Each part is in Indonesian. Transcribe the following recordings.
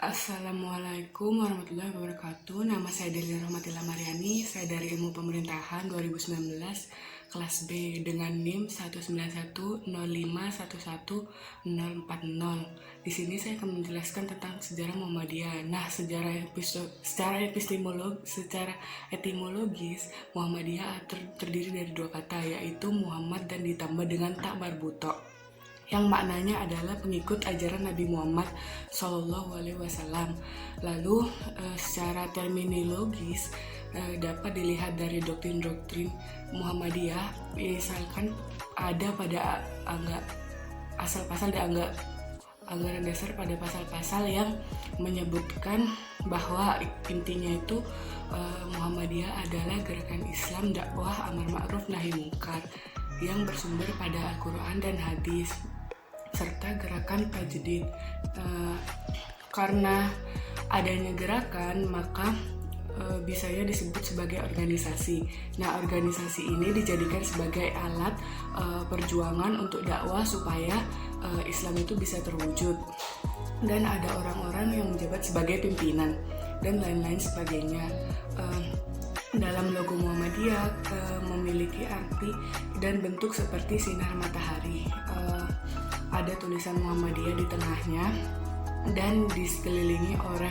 Assalamualaikum warahmatullahi wabarakatuh. Nama saya Delia Rahmatillah Mariani. Saya dari Ilmu Pemerintahan 2019 kelas B dengan NIM 191051140. Di sini saya akan menjelaskan tentang sejarah Muhammadiyah. Nah, secara etimologis Muhammadiyah terdiri dari dua kata, yaitu Muhammad dan ditambah dengan tak marbuto, yang maknanya adalah pengikut ajaran Nabi Muhammad SAW. Lalu secara terminologis dapat dilihat dari doktrin-doktrin Muhammadiyah, misalkan ada pada asal-pasal dan anggaran dasar pada pasal-pasal yang menyebutkan bahwa intinya itu Muhammadiyah adalah gerakan Islam dakwah amar ma'ruf nahi mungkar yang bersumber pada Al-Quran dan hadis, serta gerakan tajdid. Karena adanya gerakan, maka bisanya disebut sebagai organisasi. Nah, organisasi ini dijadikan sebagai alat perjuangan untuk dakwah supaya Islam itu bisa terwujud. Dan ada orang-orang yang menjabat sebagai pimpinan dan lain-lain sebagainya. Dalam logo Muhammadiyah memiliki arti dan bentuk seperti sinar matahari. Ada tulisan Muhammadiyah di tengahnya dan dikelilingi oleh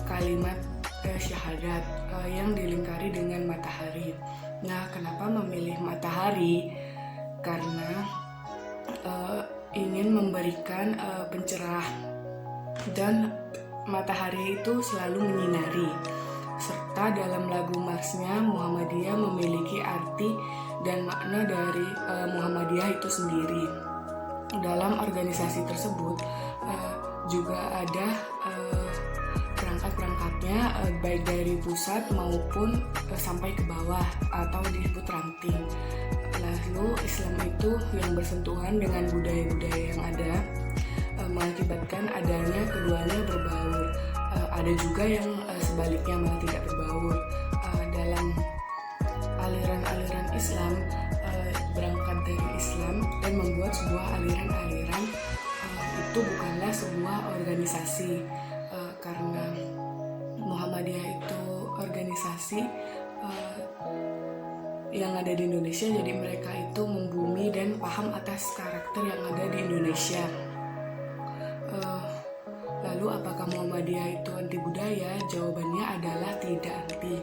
kalimat syahadat yang dilingkari dengan matahari. Nah, kenapa memilih matahari? Karena ingin memberikan pencerah, dan matahari itu selalu menyinari. Serta dalam lagu marsnya Muhammadiyah memiliki arti dan makna dari Muhammadiyah itu sendiri. Dalam organisasi tersebut juga ada perangkat-perangkatnya, baik dari pusat maupun sampai ke bawah atau disebut ranting. Lalu Islam itu yang bersentuhan dengan budaya-budaya yang ada mengakibatkan adanya keduanya berbaur. Ada juga yang sebaliknya malah tidak berbaur. Dalam aliran-aliran Islam berangkat dari Islam dan membuat sebuah aliran-aliran itu bukanlah sebuah organisasi, karena Muhammadiyah itu organisasi yang ada di Indonesia, jadi mereka itu membumi dan paham atas karakter yang ada di Indonesia. Lalu apakah Muhammadiyah itu anti budaya? Jawabannya adalah tidak anti.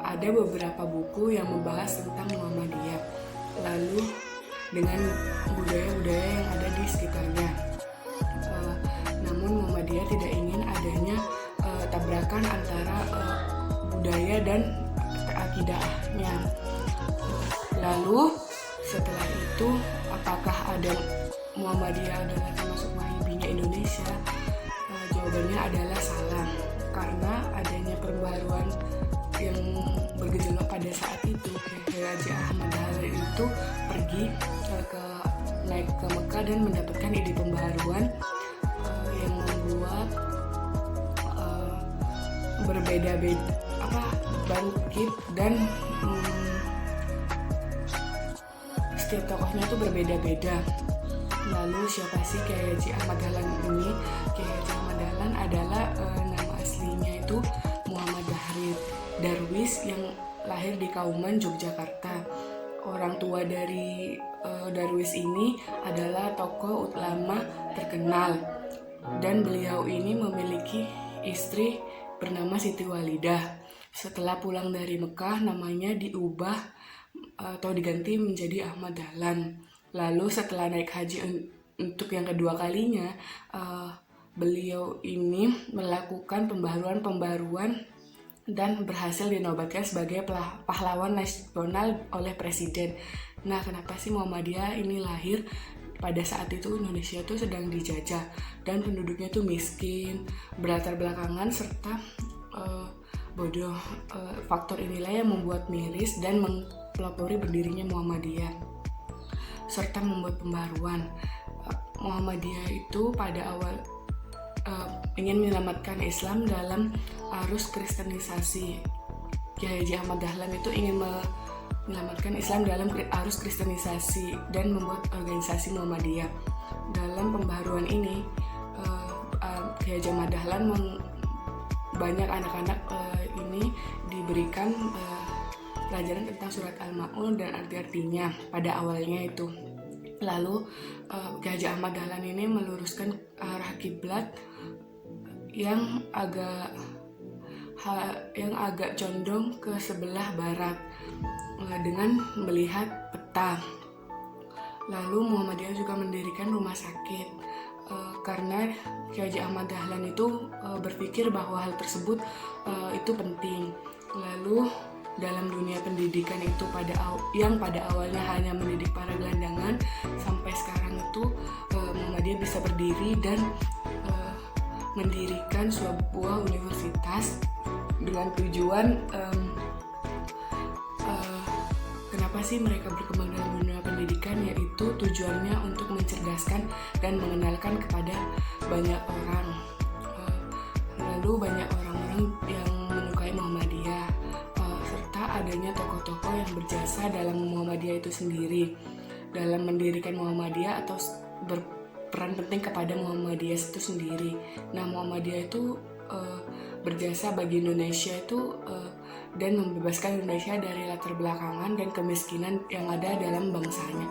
Ada beberapa buku yang membahas tentang Muhammadiyah, lalu dengan budaya-budaya yang ada di sekitarnya. Namun Muhammadiyah tidak ingin adanya tabrakan antara budaya dan akidahnya. Lalu setelah itu, apakah ada Muhammadiyah adalah termasuk Wahabinya Indonesia? Jawabannya adalah salah, karena adanya perbaruan yang bergejolak pada saat itu. Kiai Haji Ahmad Dahlan itu pergi naik ke Mekah dan mendapatkan ide pembaharuan yang membuat berbeda-beda bangkit, dan setiap tokohnya itu berbeda-beda. Lalu siapa sih Kiai Haji Ahmad Dahlan ini? Kiai Haji Ahmad Dahlan adalah nama aslinya itu Muhammad Darwis yang lahir di Kauman, Yogyakarta. Orang tua dari Darwis ini adalah tokoh ulama terkenal, dan beliau ini memiliki istri bernama Siti Walidah. Setelah pulang dari Mekah, namanya diubah atau diganti menjadi Ahmad Dahlan. Lalu setelah naik haji untuk yang kedua kalinya, beliau ini melakukan pembaharuan dan berhasil dinobatkan sebagai pahlawan nasional oleh presiden. Nah, kenapa sih Muhammadiyah ini lahir? Pada saat itu Indonesia itu sedang dijajah dan penduduknya itu miskin, berlatar belakangan, serta bodoh. Faktor inilah yang membuat miris dan mempelopori berdirinya Muhammadiyah, serta membuat pembaruan. Muhammadiyah itu pada awal ingin menyelamatkan Islam dalam arus kristenisasi. Kiai Haji Ahmad Dahlan itu ingin menyelamatkan Islam dalam arus kristenisasi dan membuat organisasi Muhammadiyah. Dalam pembaharuan ini, Kiai Kiai Haji Ahmad Dahlan banyak anak-anak ini diberikan pelajaran tentang surat Al-Maun dan arti-artinya pada awalnya itu. Lalu Kiai Haji Ahmad Dahlan ini meluruskan arah kiblat yang agak condong ke sebelah barat dengan melihat peta. Lalu Muhammadiyah juga mendirikan rumah sakit karena Kiai Haji Ahmad Dahlan itu berpikir bahwa hal tersebut itu penting. Lalu dalam dunia pendidikan itu yang pada awalnya hanya mendidik para gelandangan, sampai sekarang itu Muhammadiyah bisa berdiri dan mendirikan sebuah universitas dengan tujuan kenapa sih mereka berkembang dalam dunia pendidikan, yaitu tujuannya untuk mencerdaskan dan mengenalkan kepada banyak orang. Lalu banyak orang-orang yang menyukai Muhammadiyah, serta adanya tokoh-tokoh yang berjasa dalam Muhammadiyah itu sendiri, dalam mendirikan Muhammadiyah atau berperan penting kepada Muhammadiyah itu sendiri. Nah, Muhammadiyah itu berjasa bagi Indonesia itu dan membebaskan Indonesia dari latar belakangan dan kemiskinan yang ada dalam bangsanya.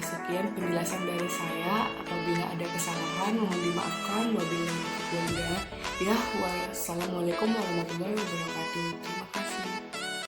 Sekian penjelasan dari saya. Apabila ada kesalahan mohon dimaafkan. Wabillahi taufiq wal hidayah. Wassalamualaikum warahmatullahi wabarakatuh. Terima kasih.